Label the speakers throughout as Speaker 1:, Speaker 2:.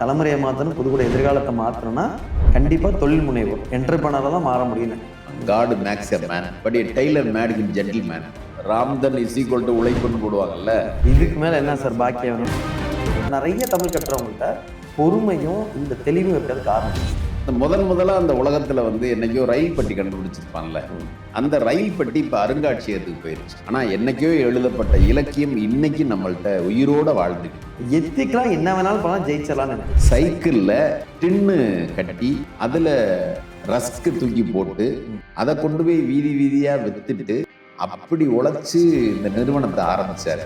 Speaker 1: தலைமுறையை மாற்றணும், புதுக்கூட எதிர்காலத்தை மாற்றணும்னா கண்டிப்பாக தொழில் முனைவோர் என்டர்பிரனராக தான் மாற முடியும்.
Speaker 2: God makes a man, but a tailor made him gentleman. ராம்தன் இஸ் ஈக்குவல் டு உழைப்புன்னு போடுவாங்கல்ல.
Speaker 1: இதுக்கு மேலே என்ன சார் பாக்கியம் வேணும்? நிறைய தமிழ் கட்டுறவங்கள்ட்ட பொறுமையும் இந்த தெளிவும் இருக்கிறது காரணம்.
Speaker 2: முதலாக அந்த உலகத்தில் வந்து என்னைக்கோ ரயில் பெட்டி கண்டுபிடிச்சிருப்பான்ல, அந்த ரயில் பெட்டி இப்போ அருங்காட்சியகத்துக்கு போயிடுச்சு. ஆனால் என்னைக்கோ எழுதப்பட்ட இலக்கியம் இன்னைக்கு நம்மள்கிட்ட உயிரோட வாழ்ந்துக்கு.
Speaker 1: எத்திக்கெல்லாம் என்ன வேணாலும் பண்ணலாம், ஜெயிச்சிடலான்னு.
Speaker 2: சைக்கிளில் டின்னு கட்டி அதில் ரஸ்க்கு தூக்கி போட்டு அதை கொண்டு போய் வீதி வீதியாக வித்துட்டு அப்படி உழைச்சி இந்த நிறுவனத்தை ஆரம்பிச்சார்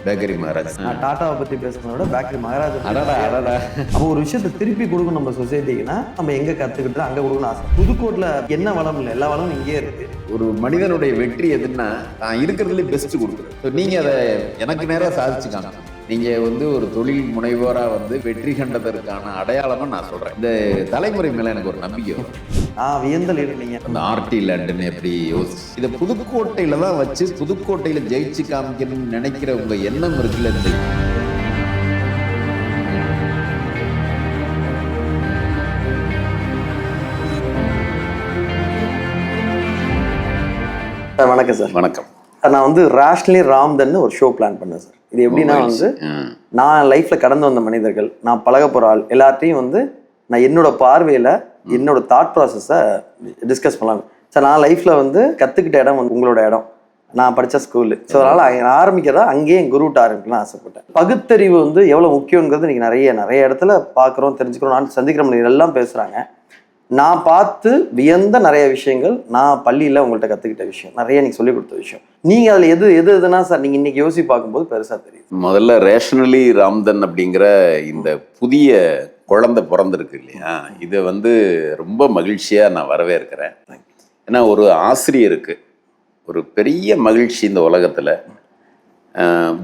Speaker 2: பேக்கரி மகாராஜ்.
Speaker 1: டாட்டாவை பற்றி பேசுறதோட பேக்கரி மகாராஜ்.
Speaker 2: அடடா
Speaker 1: அப்போ ஒரு விஷயத்தை திருப்பி கொடுக்கணும் நம்ம சொசைட்டிக்குன்னா நம்ம எங்கே கற்றுக்கிட்டு அங்கே கொடுக்கணும் ஆசை. புதுக்கோட்டில் என்ன வளம் இல்லை, எல்லா வளமும் இங்கே இருக்கு.
Speaker 2: ஒரு மனிதனுடைய வெற்றி எதுன்னா நான் இருக்கிறதுலே பெஸ்ட் கொடுக்குறேன். ஸோ நீங்கள் அதை எனக்கு நேராக சாதிச்சுக்காங்க. நீங்கள் வந்து ஒரு தொழில் முனைவோராக வந்து வெற்றி கண்டதற்கான அடையாளமாக நான் சொல்கிறேன். இந்த தலைமுறை மேலே எனக்கு ஒரு நம்பிக்கை வரும்.
Speaker 1: வியந்தல் இல்லைங்க.
Speaker 2: அந்த ஆர்டி லேண்டுன்னு எப்படி யோசிச்சு இதை புதுக்கோட்டையில் தான் வச்சு புதுக்கோட்டையில் ஜெயிச்சு காமிக்கணும்னு நினைக்கிற உங்கள் எண்ணம் இருக்குல்ல.
Speaker 1: சார் வணக்கம் சார்.
Speaker 2: வணக்கம்.
Speaker 1: நான் வந்து ராஷ்னலி ராம்தன் ஒரு ஷோ பிளான் பண்ணேன் சார். இது எப்படின்னா வந்து நான் லைஃப்ல கடந்து வந்த மனிதர்கள், நான் பழக போற ஆள் எல்லாத்தையும் வந்து நான் என்னோட பார்வையில என்னோட தாட் ப்ராசஸை டிஸ்கஸ் பண்ணலாம் சார். நான் லைஃப்ல வந்து கத்துக்கிட்ட இடம் வந்து உங்களோட இடம், நான் படித்த ஸ்கூலு. ஸோ அதனால் ஆரம்பிக்கிறதா அங்கேயே என் குருட்ட ஆரம்பிக்கலாம் ஆசைப்பட்டேன். பகுத்தறிவு வந்து எவ்வளோ முக்கியங்கிறது நீங்கள் நிறைய இடத்துல பார்க்குறோம், தெரிஞ்சுக்கிறோம். நான் சந்திக்கிற மனிதர்கள் எல்லாம் பேசுகிறாங்க. நான் பார்த்து வியந்த நிறைய விஷயங்கள், நான் பள்ளியில் உங்கள்கிட்ட கற்றுக்கிட்ட விஷயம், நிறைய நீங்கள் சொல்லிக் கொடுத்த விஷயம். நீங்கள் அதில் எதுனா சார் நீங்கள் இன்னைக்கு யோசிச்சு பார்க்கும்போது பெருசாக தெரியுது.
Speaker 2: முதல்ல ரேஷனலி ராம்தன் அப்படிங்கிற இந்த புதிய குழந்தை பிறந்திருக்கு இல்லையா, இதை வந்து ரொம்ப மகிழ்ச்சியாக நான் வரவேற்கிறேன். ஏன்னா ஒரு ஆசிரியருக்கு ஒரு பெரிய மகிழ்ச்சி இந்த உலகத்தில்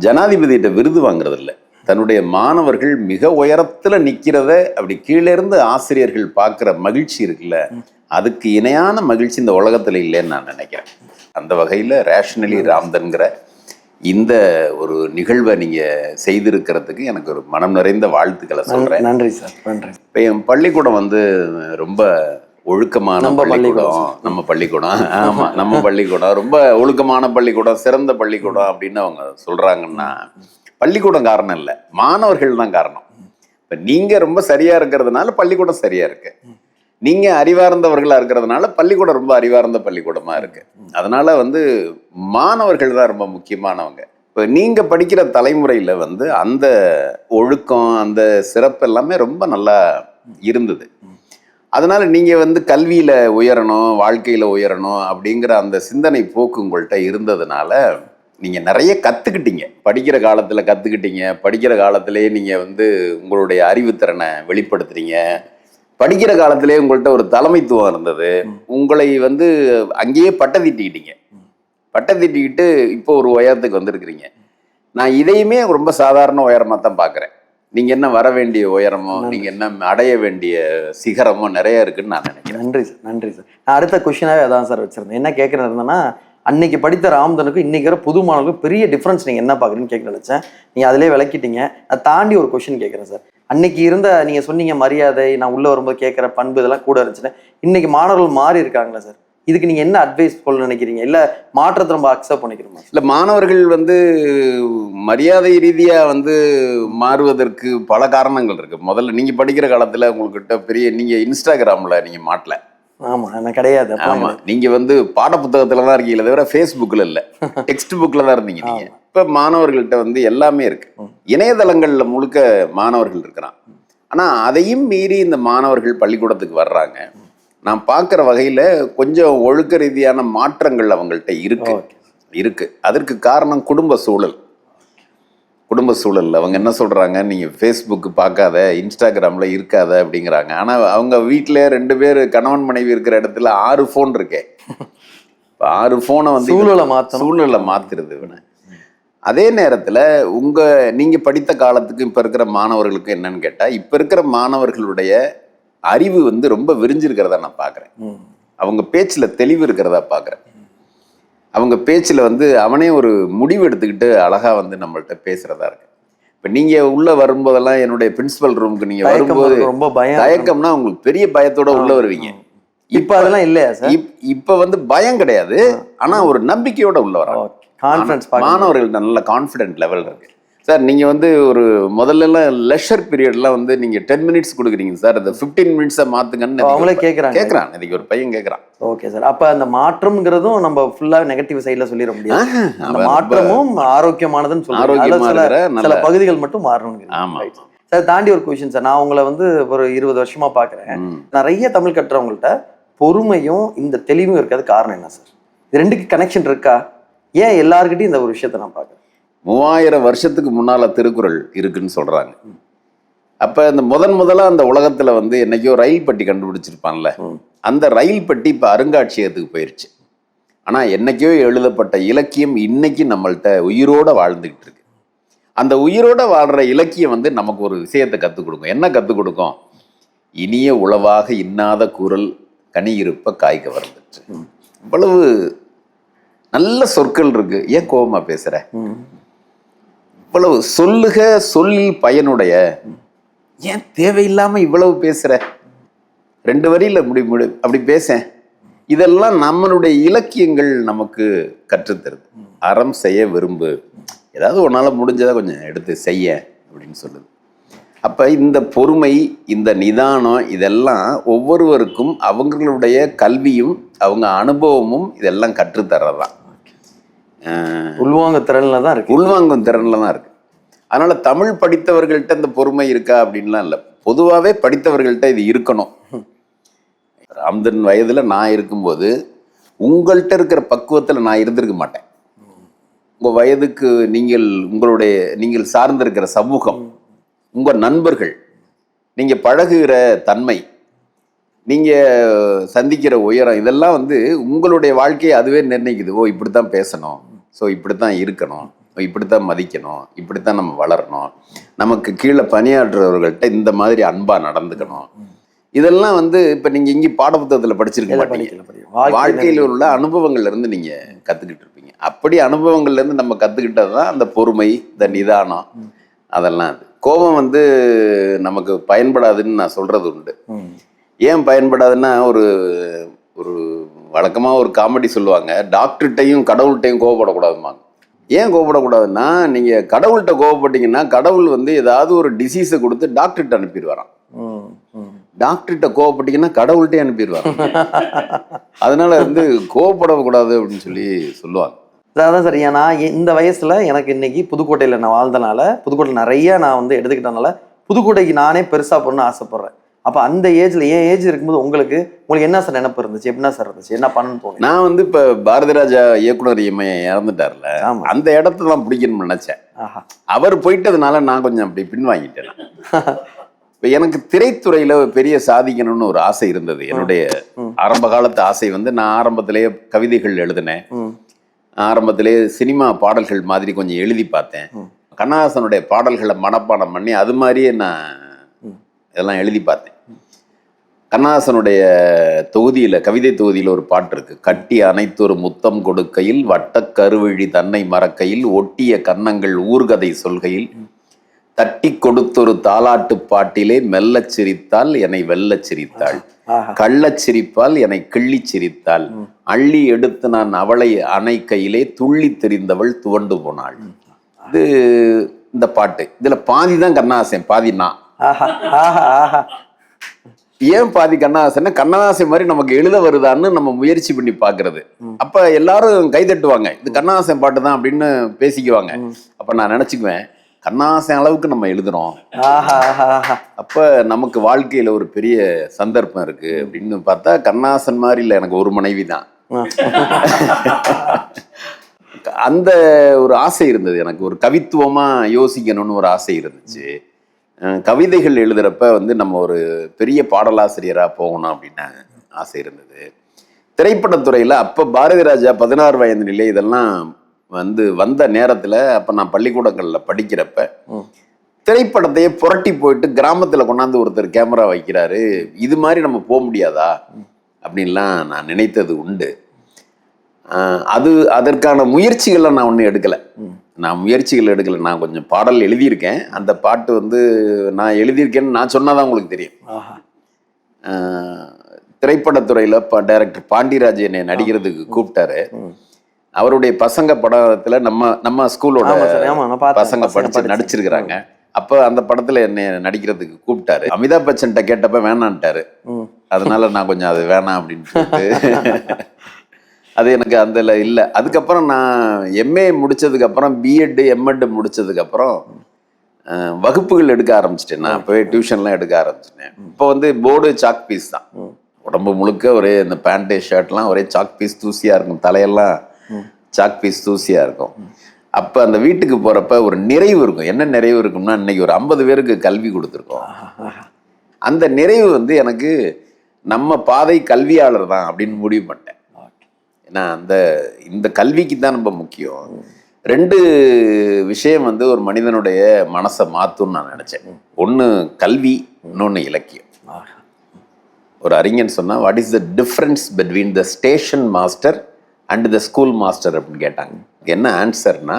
Speaker 2: ஜனாதிபதியிட்ட விருது வாங்குறது இல்லை, தன்னுடைய மாணவர்கள் மிக உயரத்தில் நிற்கிறத அப்படி கீழே இருந்து ஆசிரியர்கள் பார்க்குற மகிழ்ச்சி இருக்குல்ல, அதுக்கு இணையான மகிழ்ச்சி இந்த உலகத்தில் இல்லைன்னு நான் நினைக்கிறேன். அந்த வகையில் ரேஷனலி ராம்தன்கிற இந்த ஒரு நிகழ்வை நீங்கள் செய்திருக்கிறதுக்கு எனக்கு ஒரு மனம் நிறைந்த வாழ்த்துக்களை சொல்கிறேன்.
Speaker 1: நன்றி சார், நன்றி.
Speaker 2: இப்போ என் பள்ளிக்கூடம் வந்து ரொம்ப ஒழுக்கமான பள்ளிக்கூடம். நம்ம பள்ளிக்கூடம் ஆமாம், நம்ம பள்ளிக்கூடம் ரொம்ப ஒழுக்கமான பள்ளிக்கூடம், சிறந்த பள்ளிக்கூடம் அப்படின்னு அவங்க சொல்கிறாங்கன்னா பள்ளிக்கூடம் காரணம் இல்லை, மாணவர்கள் தான் காரணம். இப்போ நீங்கள் ரொம்ப சரியாக இருக்கிறதுனால பள்ளிக்கூடம் சரியாக இருக்கு, நீங்கள் அறிவார்ந்தவர்களாக இருக்கிறதுனால பள்ளிக்கூடம் ரொம்ப அறிவார்ந்த பள்ளிக்கூடமாக இருக்குது. அதனால் வந்து மாணவர்கள் தான் ரொம்ப முக்கியமானவங்க. இப்போ நீங்கள் படிக்கிற தலைமுறையில் வந்து அந்த ஒழுக்கம், அந்த சிறப்பு எல்லாமே ரொம்ப நல்லா இருந்தது. அதனால் நீங்கள் வந்து கல்வியில் உயரணும், வாழ்க்கையில் உயரணும் அப்படிங்கிற அந்த சிந்தனை போக்கு உங்கள்கிட்ட இருந்ததுனால நீங்கள் நிறைய கற்றுக்கிட்டீங்க. படிக்கிற காலத்தில் கற்றுக்கிட்டீங்க, படிக்கிற காலத்திலே நீங்கள் வந்து உங்களுடைய அறிவுத்திறனை வெளிப்படுத்துறீங்க. படிக்கிற காலத்திலே உங்கள்கிட்ட ஒரு தலைமைத்துவம் இருந்தது. உங்களை வந்து அங்கேயே பட்டத்திட்டிக்கிட்டீங்க. பட்டத்திட்டிக்கிட்டு இப்போ ஒரு உயரத்துக்கு வந்திருக்கிறீங்க. நான் இதையுமே ரொம்ப சாதாரண உயரமாக தான் பார்க்குறேன். நீங்கள் என்ன வர வேண்டிய உயரமோ, நீங்கள் என்ன அடைய வேண்டிய சிகரமோ நிறைய இருக்குன்னு நான் நினைக்கிறேன்.
Speaker 1: நன்றி சார், நன்றி சார். நான் அடுத்த கொஸ்டினாகவே அதான் சார் வச்சுருந்தேன். என்ன கேட்குறது இருந்தேன்னா, அன்னைக்கு படித்த ராம்தனுக்கும் இன்னைக்கு வர புது மாணவர்களுக்கும் பெரிய டிஃப்ரென்ஸ் நீங்கள் என்ன பார்க்குறீங்கன்னு கேட்க நினச்சேன். நீங்கள் அதிலே விளக்கிட்டீங்க. நான் தாண்டி ஒரு கொஸ்டின் கேட்குறேன் சார். அன்னைக்கு இருந்த நீங்கள் சொன்னீங்க மரியாதை, நான் உள்ளே வரும்போது கேட்குற பண்பு இதெல்லாம் கூட இருந்துச்சுன்னா, இன்னைக்கு மாணவர்கள் மாறி இருக்காங்களா சார்? இதுக்கு நீங்கள் என்ன அட்வைஸ் சொல்ல நினைக்கிறீங்க? இல்லை மாற்றத்தை ரொம்ப அக்செப்ட் பண்ணிக்கிறோமா?
Speaker 2: இல்லை, மாணவர்கள் வந்து மரியாதை ரீதியாக வந்து மாறுவதற்கு பல காரணங்கள் இருக்குது. முதல்ல நீங்கள் படிக்கிற காலத்தில் உங்கள்கிட்ட பெரிய நீங்கள் இன்ஸ்டாகிராமில் நீங்கள் மாட்டல.
Speaker 1: ஆமாம், எனக்கு கிடையாது.
Speaker 2: ஆமாம், நீங்கள் வந்து பாட புத்தகத்தில் தான் இருக்கீங்களே தவிர ஃபேஸ்புக்கில் இல்லை, டெக்ஸ்ட் புக்கில் தான் இருந்தீங்க நீங்கள். இப்போ மாணவர்கள்ட்ட வந்து எல்லாமே இருக்குது. இணையதளங்களில் முழுக்க மாணவர்கள் இருக்கிறான். ஆனால் அதையும் மீறி இந்த மாணவர்கள் பள்ளிக்கூடத்துக்கு வர்றாங்க. நான் பார்க்குற வகையில் கொஞ்சம் ஒழுக்க ரீதியான மாற்றங்கள் அவங்கள்ட்ட இருக்கு. அதற்கு காரணம் குடும்ப சூழல். குடும்ப சூழலில் அவங்க என்ன சொல்கிறாங்க, நீங்கள் ஃபேஸ்புக்கு பார்க்காத, இன்ஸ்டாகிராமில் இருக்காத அப்படிங்கிறாங்க. ஆனால் அவங்க வீட்டில் 2 பேர் கணவன் மனைவி இருக்கிற இடத்துல 6 ஃபோன் இருக்கே. இப்போ 6 ஃபோனை வந்து சூழலை மாற்றுறது இவனை. அதே நேரத்தில் நீங்கள் படித்த காலத்துக்கு இப்போ இருக்கிற மாணவர்களுக்கு என்னன்னு கேட்டால், இப்போ இருக்கிற மாணவர்களுடைய அறிவு வந்து ரொம்ப விரிஞ்சிருக்கிறதா நான் பார்க்குறேன். அவங்க பேச்சில் தெளிவு இருக்கிறதா பார்க்குறேன். அவங்க பேச்சில் வந்து அவனே ஒரு முடிவு எடுத்துக்கிட்டு அழகாக வந்து நம்மள்கிட்ட பேசுகிறதா இருக்கு. இப்ப நீங்க உள்ள வரும்போதெல்லாம் என்னுடைய பிரின்சிபல் ரூமுக்கு நீங்க வரும்போது
Speaker 1: ரொம்ப பயம்.
Speaker 2: தயக்கம்னா உங்களுக்கு பெரிய பயத்தோட உள்ள வருவீங்க.
Speaker 1: இப்ப அதெல்லாம் இல்லையா சார்?
Speaker 2: இப்ப வந்து பயம் கிடையாது, ஆனா ஒரு நம்பிக்கையோட உள்ள வராங்க.
Speaker 1: கான்ஃபிடன்ஸ்
Speaker 2: மாணவர்கள் நல்ல கான்ஃபிடென்ட் லெவல் இருக்கு சார். நீங்க வந்து ஒரு முதல்ல எல்லாம் லெஷர் பீரியட்லாம் வந்து நீங்க 10 மினிட்ஸ் கொடுக்குறீங்க சார், அதை 15 மினிட்ஸை மாத்துங்கன்னு
Speaker 1: அவங்களே கேட்கறான்.
Speaker 2: இன்னைக்கு ஒரு பையன் கேட்கறான்.
Speaker 1: Okay sir. அப்ப அந்த மாற்றம்ங்கிறதும் நம்ம ஃபுல்லா நெகட்டிவ் சைடுல சொல்லிட முடியாது. அந்த மாற்றமும் ஆரோக்கியமானதுன்னு சொல்றாங்க. சில பகுதிகள் மட்டும் மாறணும்.
Speaker 2: ஆமா
Speaker 1: சார். தாண்டி ஒரு கொஸ்டின் சார். நான் உங்களை வந்து ஒரு 20 வருஷமா பாக்குறேன். நிறைய தமிழ் கட்டுறவங்கள்ட்ட பொறுமையும் இந்த தெளிவும் இருக்காது. காரணம் என்ன சார்? இது ரெண்டுக்கு கனெக்ஷன் இருக்கா? ஏன் எல்லாருக்கிட்டையும் இந்த ஒரு விஷயத்த நான் பார்க்குறேன்?
Speaker 2: 3000 வருஷத்துக்கு முன்னால திருக்குறள் இருக்குன்னு சொல்றாங்க. அப்ப இந்த முதலா அந்த உலகத்துல வந்து என்னைக்கோ ரயில் பெட்டி கண்டுபிடிச்சிருப்பான்ல, அந்த ரயில் பெட்டி இப்ப அருங்காட்சியகத்துக்கு போயிருச்சு. ஆனா என்னைக்கோ எழுதப்பட்ட இலக்கியம் இன்னைக்கு நம்மள்ட்ட உயிரோட வாழ்ந்துகிட்டு இருக்கு. அந்த உயிரோட வாழ்ற இலக்கியம் வந்து நமக்கு ஒரு விஷயத்தை கத்துக் கொடுக்கும். என்ன கத்துக் கொடுக்கும்? இனிய உளவாக இன்னாத குரல் கனி இருப்ப காய்க வந்துச்சு. இவ்வளவு நல்ல சொற்கள் இருக்கு. ஏன் கோபமா பேசுற? இவ்வளவு சொல்லுக சொல்லில் பயனுடைய, ஏன் தேவையில்லாம இவ்வளவு பேசுற? 2 வரியில அப்படி பேச. இதெல்லாம் நம்மளுடைய இலக்கியங்கள் நமக்கு கற்றுத்தருது. அறம் செய்ய விரும்பு, ஏதாவது உன்னால முடிஞ்சதா கொஞ்சம் எடுத்து செய்ய அப்படின்னு சொல்லுது. அப்ப இந்த பொறுமை, இந்த நிதானம், இதெல்லாம் ஒவ்வொருவருக்கும் அவங்களுடைய கல்வியும் அவங்க அனுபவமும் இதெல்லாம் கற்றுத்தர்றதுதான்.
Speaker 1: உள்வாங்கும் திறன்ல தான்
Speaker 2: இருக்கு. அதனால தமிழ் படித்தவர்கள்ட்ட இந்த பொறுமை இருக்கா அப்படின்லாம் இல்லை. பொதுவாகவே படித்தவர்கள்ட்ட இது இருக்கணும். ராம்தன் வயதுல நான் இருக்கும்போது உங்கள்கிட்ட இருக்கிற பக்குவத்தில் நான் இருந்திருக்க மாட்டேன். உங்க வயதுக்கு நீங்கள் சார்ந்திருக்கிற சமூகம், உங்க நண்பர்கள், நீங்க பழகுகிற தன்மை, நீங்க சந்திக்கிற உயரம், இதெல்லாம் வந்து உங்களுடைய வாழ்க்கையை அதுவே நிர்ணயிக்குது. ஓ இப்படித்தான் பேசணும், ஸோ இப்படித்தான் இருக்கணும், இப்படித்தான் மதிக்கணும், இப்படித்தான் நம்ம வளரணும், நமக்கு கீழே பணியாற்றுறவர்கள்ட்ட இந்த மாதிரி அன்பா நடந்துக்கணும். இதெல்லாம் வந்து இப்ப நீங்க இங்க பாடப்புத்தகத்துல படிச்சிருக்க மாட்டீங்க. வாழ்க்கையில உள்ள அனுபவங்கள்ல இருந்து நீங்க கத்துக்கிட்டு இருப்பீங்க. அப்படி அனுபவங்கள்ல இருந்து நம்ம கத்துக்கிட்டதுதான் அந்த பொறுமை, இந்த நிதானம். அதெல்லாம் அது கோபம் வந்து நமக்கு பயன்படாதுன்னு நான் சொல்றது உண்டு. ஏன் பயன்படாதுன்னா, ஒரு ஒரு வழக்கமா ஒரு காமெடி சொல்லுவாங்க, டாக்டர்கிட்டையும் கடவுள்கிட்டையும் கோவப்படக்கூடாதுமாங்க. ஏன் கோவப்படக்கூடாதுன்னா, நீங்க கடவுள்கிட்ட கோவப்பட்டீங்கன்னா கடவுள் வந்து ஏதாவது ஒரு டிசீஸை கொடுத்து டாக்டர்கிட்ட அனுப்பிடுவாராம். டாக்டர்கிட்ட கோவப்பட்டீங்கன்னா கடவுள்கிட்டே அனுப்பிடுவாங்க. அதனால வந்து கோவப்படக்கூடாது அப்படின்னு சொல்லி சொல்லுவாங்க.
Speaker 1: அதான் சார். ஏன்னா இந்த வயசுல எனக்கு இன்னைக்கு புதுக்கோட்டையில நான் வாழ்ந்தனால, புதுக்கோட்டையில் நிறைய நான் வந்து எடுத்துக்கிட்டனால புதுக்கோட்டைக்கு நானே பெருசா பண்ண ஆசைப்படுறேன். அப்ப அந்த ஏஜ்ல, ஏன் ஏஜ் இருக்கும்போது உங்களுக்கு என்ன சார் நினைப்பு இருந்துச்சு? எப்படின்னா சார் இருந்துச்சு? என்ன பண்ணணும்னு தோணும்?
Speaker 2: நான் வந்து இப்ப பாரதி ராஜா இயக்குனர் இறந்துட்டார்ல, அந்த இடத்த தான் பிடிக்கணும்னு நினைச்சேன். அவர் போயிட்டதுனால நான் கொஞ்சம் அப்படி பின்வாங்கிட்டேன். இப்ப எனக்கு திரைத்துறையில பெரிய சாதிக்கணும்னு ஒரு ஆசை இருந்தது. என்னுடைய ஆரம்ப காலத்து ஆசை வந்து, நான் ஆரம்பத்திலேயே கவிதைகள் எழுதினேன். ஆரம்பத்திலே சினிமா பாடல்கள் மாதிரி கொஞ்சம் எழுதி பார்த்தேன். கண்ணதாசனுடைய பாடல்களை மனப்பாடம் பண்ணி அது மாதிரியே நான் இதெல்லாம் எழுதி பார்த்தேன். கண்ணதாசனுடைய தொகுதியில, கவிதை தொகுதியில ஒரு பாட்டு இருக்கு. கட்டி அனைத்தொரு முத்தம் கொடுக்கையில், வட்டக் கருவிழி தன்னை மறக்கையில், ஒட்டிய கன்னங்கள் ஊர்கதை சொல்கையில், தட்டி கொடுத்தொரு தாலாட்டு பாட்டிலே மெல்லச் சிரித்தால் என்னை வெல்லச் சிரித்தாள், கள்ளச் சிரிப்பால் என்னை கிள்ளி சிரித்தாள், அள்ளி எடுத்து நான் அவளை அணைக்கையிலே துள்ளி தெரிந்தவள் துவண்டு போனாள். இது இந்த பாட்டு. இதுல பாதி தான் கண்ணதாசன், பாதி நான். ஏன் பாதி கண்ணதாசன்? கண்ணதாசன் மாதிரி நமக்கு எழுத வருதான்னு நம்ம முயற்சி பண்ணி பாக்குறது. அப்ப எல்லாரும் கை தட்டுவாங்க, இது கண்ணதாசன் பாட்டு தான் அப்படின்னு பேசிக்குவாங்க. அப்ப நான் நினைச்சுக்குவேன், கண்ணதாசன் அளவுக்கு நம்ம எழுதுறோம், அப்ப நமக்கு வாழ்க்கையில ஒரு பெரிய சந்தர்ப்பம் இருக்கு அப்படின்னு பார்த்தா, கண்ணதாசன் மாதிரி இல்லை, எனக்கு ஒரு மனைவி தான். அந்த ஒரு ஆசை இருந்தது எனக்கு. ஒரு கவித்துவமா யோசிக்கணும்னு ஒரு ஆசை இருந்துச்சு. கவிதைகள் எழுதுறப்ப வந்து நம்ம ஒரு பெரிய பாடலாசிரியரா போகணும் அப்படின்னு ஆசை இருந்தது. திரைப்படத்துறையில அப்ப பாரதி ராஜா 16 வயது நிலை இதெல்லாம் வந்து வந்த நேரத்துல, அப்ப நான் பள்ளிக்கூடங்கள்ல படிக்கிறப்ப திரைப்படத்தையே புரட்டி போயிட்டு கிராமத்துல கொண்டாந்து ஒருத்தர் கேமரா வைக்கிறாரு, இது மாதிரி நம்ம போக முடியாதா அப்படின்லாம் நான் நினைத்தது உண்டு. அதற்கான முயற்சிகள்லாம் நான் ஒன்றும் எடுக்கலை. நான் முயற்சிகள் எடுக்கல. நான் கொஞ்சம் பாடல் எழுதியிருக்கேன். அந்த பாட்டு வந்து நான் எழுதியிருக்கேன்னு நான் சொன்னாதான் உங்களுக்கு தெரியும். திரைப்படத்துறையில் டைரக்டர் பாண்டியராஜ் என்னை நடிக்கிறதுக்கு கூப்பிட்டாரு. அவருடைய பசங்க படத்துல நம்ம ஸ்கூலோட பசங்க படிச்சு நடிச்சிருக்கிறாங்க. அப்ப அந்த படத்துல என்னை நடிக்கிறதுக்கு கூப்பிட்டாரு. அமிதாப் பச்சன்ட்ட கேட்டப்ப வேணான்ட்டாரு. அதனால நான் கொஞ்சம் அது வேணாம் அப்படின்னு சொல்லிட்டு அது எனக்கு அதுல இல்லை. அதுக்கப்புறம் நான் எம்ஏ முடிச்சதுக்கு அப்புறம் பிஎட் எம்எட் முடிச்சதுக்கு அப்புறம் வகுப்புகள் எடுக்க ஆரம்பிச்சிட்டேன். நான் போய் டியூஷன்லாம் எடுக்க ஆரம்பிச்சிட்டேன். இப்போ வந்து போர்டு சாக் பீஸ் தான். உடம்பு முழுக்க ஒரே இந்த பேண்ட்டு ஷர்ட்லாம் ஒரே சாக் பீஸ் தூசியா இருக்கும். தலையெல்லாம் சாக் பீஸ் தூசியா இருக்கும். அப்ப அந்த வீட்டுக்கு போறப்ப ஒரு நிறைவு இருக்கும். என்ன நிறைவு இருக்கும்னா, இன்னைக்கு ஒரு 50 பேருக்கு கல்வி கொடுத்துருக்கோம். அந்த நிறைவு வந்து எனக்கு நம்ம பாதை கல்வியாளர் தான் அப்படின்னு முடிவு பண்ணிட்டேன். ஏன்னா இந்த கல்விக்கு தான் ரொம்ப முக்கியம். 2 விஷயம் வந்து ஒரு மனிதனுடைய மனசை மாத்தும்னு நான் நினைச்சேன். ஒன்று கல்வி, இன்னொன்று இலக்கியம். ஒரு அறிஞன் சொன்னா, what is the difference between the station master and the school master அப்படின்னு கேட்டாங்க. என்ன ஆன்சர்னா,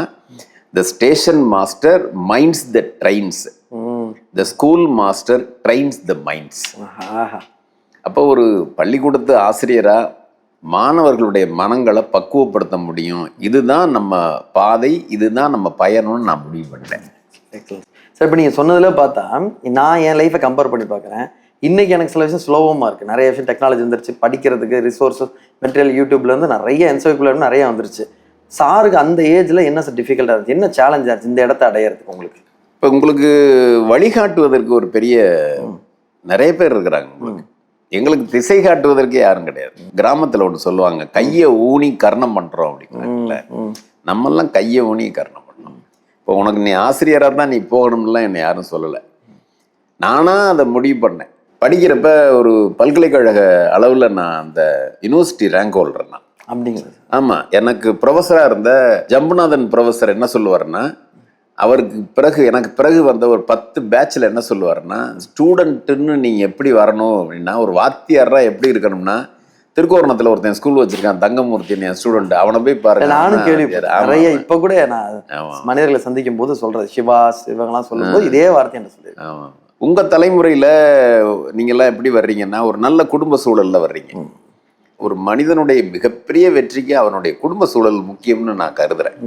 Speaker 2: the station master minds the trains, the school master trains the minds. அப்போ ஒரு பள்ளிக்கூடத்து ஆசிரியரா மாணவர்களுடைய மனங்களை பக்குவப்படுத்த முடியும். இதுதான் நம்ம பாதை, இதுதான் நம்ம பயணம்னு நான் முடிவு பண்ணிட்டேன்.
Speaker 1: சார், இப்போ நீங்கள் சொன்னதில் பார்த்தா நான் என் லைஃப்பை கம்பேர் பண்ணி பார்க்குறேன். இன்னைக்கு எனக்கு சில விஷயம் ஸ்லோவமாக இருக்குது. நிறைய விஷயம் டெக்னாலஜி வந்துருச்சு, படிக்கிறதுக்கு ரிசோர்ஸஸ் மெட்டீரியல் யூடியூப்லேருந்து நிறைய என்சைக்ளோபீடியா நிறைய வந்துருச்சு. சாருக்கு அந்த ஏஜில் என்ன சார் டிஃபிகல்ட்டாக இருந்துச்சு, என்ன சேலஞ்சாக இருந்துச்சு இந்த இடத்த அடையிறதுக்கு உங்களுக்கு?
Speaker 2: இப்போ உங்களுக்கு வழிகாட்டுவதற்கு ஒரு பெரிய நிறைய பேர் இருக்கிறாங்க. உங்களுக்கு எங்களுக்கு திசை காட்டுவதற்கு யாரும் கிடையாது. கிராமத்தில் ஒன்று சொல்லுவாங்க, கையை ஊனி கர்ணம் பண்ணுறோம் அப்படிங்கிறாங்கல்ல. நம்மெல்லாம் கையை ஊனி கர்ணம் பண்ணோம். இப்போ உனக்கு நீ ஆசிரியராக தான் நீ போகணும்லாம் என்னை யாரும் சொல்லலை. நானாக அதை முடிவு பண்ணேன். படிக்கிறப்ப ஒரு பல்கலைக்கழக அளவில் நான் அந்த யூனிவர்சிட்டி ரேங்க் ஹோல்டர் நான்.
Speaker 1: அப்படிங்கிறது?
Speaker 2: ஆமாம். எனக்கு ப்ரொஃபஸராக இருந்த ஜம்புநாதன் ப்ரொஃபஸர் என்ன சொல்லுவார்னா, அவருக்கு பிறகு எனக்கு பிறகு வந்த ஒரு 10 பேட்சில் என்ன சொல்லுவார்னா, ஸ்டூடெண்ட்டுன்னு நீங்கள் எப்படி வரணும் அப்படின்னா, ஒரு வாத்தியாராக எப்படி இருக்கணும்னா, திருக்கோரணத்தில் ஒருத்தன் ஸ்கூல் வச்சிருக்கான், தங்கமூர்த்தின்னு என் ஸ்டூடெண்ட், அவனை போய் பாருங்க.
Speaker 1: நானும் நிறைய இப்போ கூட நான் மனிதர்களை சந்திக்கும் போது சொல்றது, சிவா இவங்கெல்லாம் சொல்லும்போது இதே வார்த்தை என்ன சொல்லி.
Speaker 2: ஆமாம். உங்கள் தலைமுறையில் நீங்கள்லாம் எப்படி வர்றீங்கன்னா, ஒரு நல்ல குடும்ப சூழலில் வர்றீங்க. ஒரு மனிதனுடைய மிகப்பெரிய வெற்றிக்கு அவனுடைய குடும்ப சூழல் முக்கியம்னு நான் கருதுறேன்.